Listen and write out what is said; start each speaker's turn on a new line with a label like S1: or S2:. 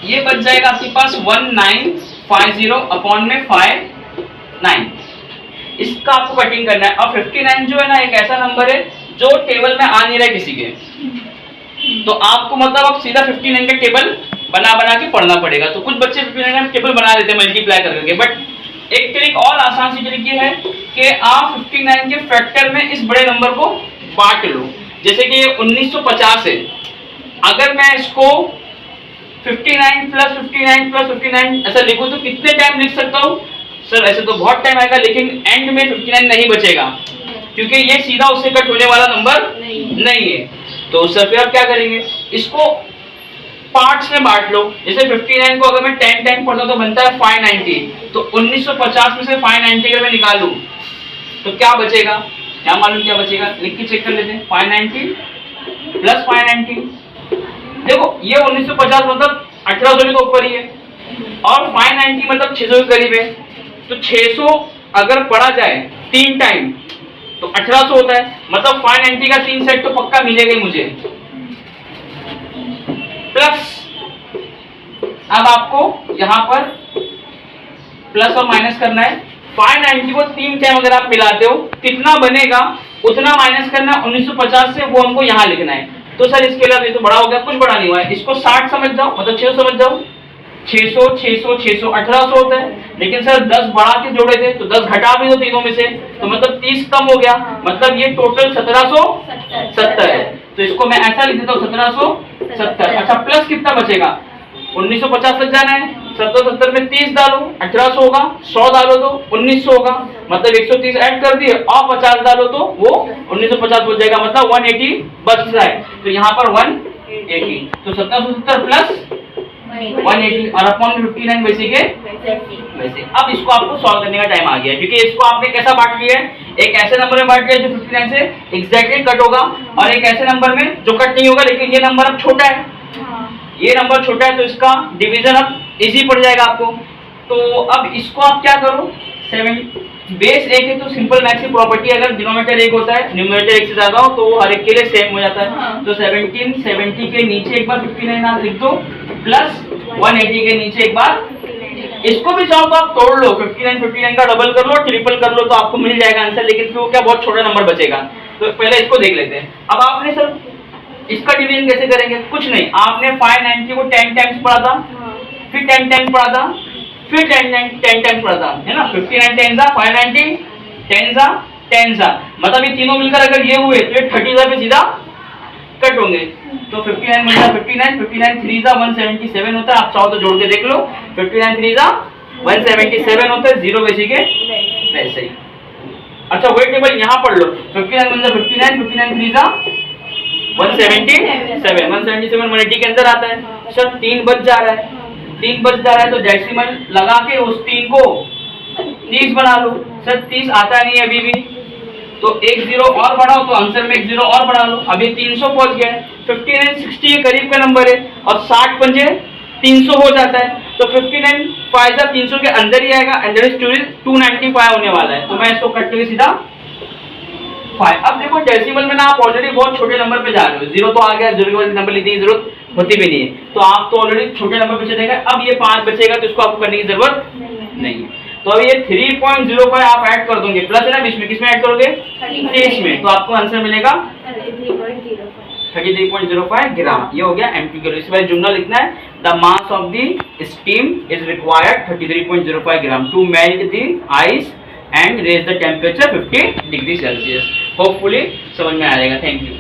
S1: ये बच जाएगा आपके पास 1950 अपॉन में 59। इसका आपको कटिंग करना है। और 59 जो है ना, एक ऐसा नंबर है जो टेबल में आ नहीं रहा है किसी के, तो आपको मतलब आप सीधा 59 का टेबल बना बना के पढ़ना पड़ेगा। तो कुछ बच्चे 59 का टेबल बना लेते हैं मल्टीप्लाई करके, बट एक ट्रिक और आसान सी ट्रिक ये है कि आप 59 के फैक्टर में इस बड़े नंबर को बांट लो। जैसे कि ये 1950 है, अगर मैं इसको 59 प्लस 59 प्लस 59 ऐसा लिखूं तो कितने टाइम लिख सकता हूँ? सर ऐसे तो बहुत टाइम आएगा, लेकिन एंड में 59 नहीं बचेगा, क्योंकि ये सीधा उससे कट होने वाला नंबर नहीं है। तो सर फिर आप क्या करेंगे, इसको पार्ट्स में बांट लो। जैसे 59 को अगर मैं 10 टाइम पढ़ता हूं तो बनता है 590, तो 1950 में से 590 अगर मैं निकालूं तो क्या बचेगा? क्या मालूम क्या बचेगा? लिख के चेक कर लेते हैं। 590 प्लस 590, देखो ये 1950 मतलब 1800 के ऊपर ही है, और 590 मतलब 600 के करीब है। तो 600 अगर पढ़ा जाए 3 टाइम तो 1800 होता है, मतलब 590 का 3 सेट तो पक्का मिलेगा मुझे। प्लस अब आपको यहाँ पर प्लस और माइनस करना है। 590 को 3 टाइम अगर आप मिलाते हो कितना बनेगा उतना माइनस करना 1950 से, वो हमको यहाँ लिखना है। तो सर इसके लिए तो बड़ा हो गया, कुछ बड़ा नहीं हुआ है, इसको 60 समझ जाओ, मतलब 600 समझ जाओ। 600 600 600 1800 होता है, लेकिन सर 10 बढ़ा के जोड़े थे तो 10 घटा भी दो तीनों में से, तो मतलब 30 कम हो गया, मतलब ये टोटल 1770 है। तो इसको मैं ऐसा लिख देता हूँ 1770। अच्छा प्लस कितना बचेगा? 1950 तक जाना है, 1770 में 30 डालो 1800 होगा, 100 डालो तो 1900 होगा, मतलब 130 ऐड कर दिए और 50 डालो तो वो 1950 बच जाएगा, मतलब 180 बच रहा है। तो यहाँ पर 180, तो 1770 प्लस 180 और अपॉन 59 वैसे के वैसे। अब इसको आपको सॉल्व करने का टाइम आ गया, क्योंकि इसको आपने कैसा बांट लिया है, एक ऐसे नंबर में बांट लिया जो 59 से एग्जैक्टली कट होगा, और एक ऐसे नंबर में जो कट नहीं होगा, लेकिन ये नंबर अब छोटा है, ये नंबर छोटा है, तो इसका डिवीजन अब इजी पड़ जाएगा आपको। तो अब इसको आप क्या करो, 7 बेस 1 है तो सिंपल मैथ्स की प्रॉपर्टी, अगर डिनोमिनेटर 1 होता है न्यूमरेटर 1 से ज्यादा हो तो हर एक के लिए सेम हो जाता है। तो 1770 के नीचे एक बार 59 आप लिख दो, प्लस 180 के नीचे एक बार, इसको भी चाहो तो आप तोड़ लो, 59 का डबल कर लो, ट्रिपल कर लो, तो आपको मिल जाएगा आंसर, लेकिन फिर वो क्या बहुत छोटा नंबर बचेगा। तो पहले इसको देख लेते हैं। अब आपने सर इसका डिवीजन कैसे करेंगे? कुछ नहीं, आपने 590 को 10 टाइम्स पढ़ा था, फिर 10 टाइम्स पढ़ा था, फिर 10 टाइम्स पढ़ा था, है ना। 59 10 जा 590, 10 जा 10 जा, मतलब ये तीनों मिलकर अगर ये हुए तो ये 30 पे सीधा कट होंगे। तो 59 मिलता 59, 59 3 जा 177 होता है, आप चाहो तो जोड़ के देख लो, 59 3 जा 177 होता है, 0 वैसे के वैसे ही। अच्छा वही टेबल यहाँ पढ़ लो, 59 मतलब 59, 59 3 जा 177, 177 180 के अंदर आता है। सर 3 बच जा रहा है, 3 बच जा रहा है, तो डेसिमल लगा के उस 3 को 30 बना लो। सर 30 आता नहीं है अभी भी, तो एक 0 और बढ़ाओ, तो आंसर में एक 0 और बढ़ा लो, अभी 300 पहुंच गया है। 59 60 के करीब का नंबर है, और 60 पंजे 300 हो जाता है, तो 59 5 300 के अंदर ही आएगा, अंदर 295 होने वाला है। तो मैं इसको कट करके सीधा 5। अब देखो डेसिमल में ना आप ऑलरेडी बहुत छोटे नंबर पे जा रहे हो, 0 तो आ गया, 0 के बाद नंबर लेने की जरूरत होती भी नहीं है, तो आप तो ऑलरेडी छोटे नंबर पे चलेगा। अब ये 5 बचेगा, तो इसको आपको करने की जरूरत नहीं है। तो अब ये 3.05 आप ऐड कर दोगे, प्लस है ना बीच में, किसमें ऐड करोगे? 30 में, तो आपको आंसर मिलेगा 33.05 ग्राम। ये हो गया MQ। इस बार जुमला लिखना है, the mass of the steam is required 33.05 gram to melt the ice and raise the temperature 50 degree Celsius. Hopefully समझ में आ जाएगा। Thank you.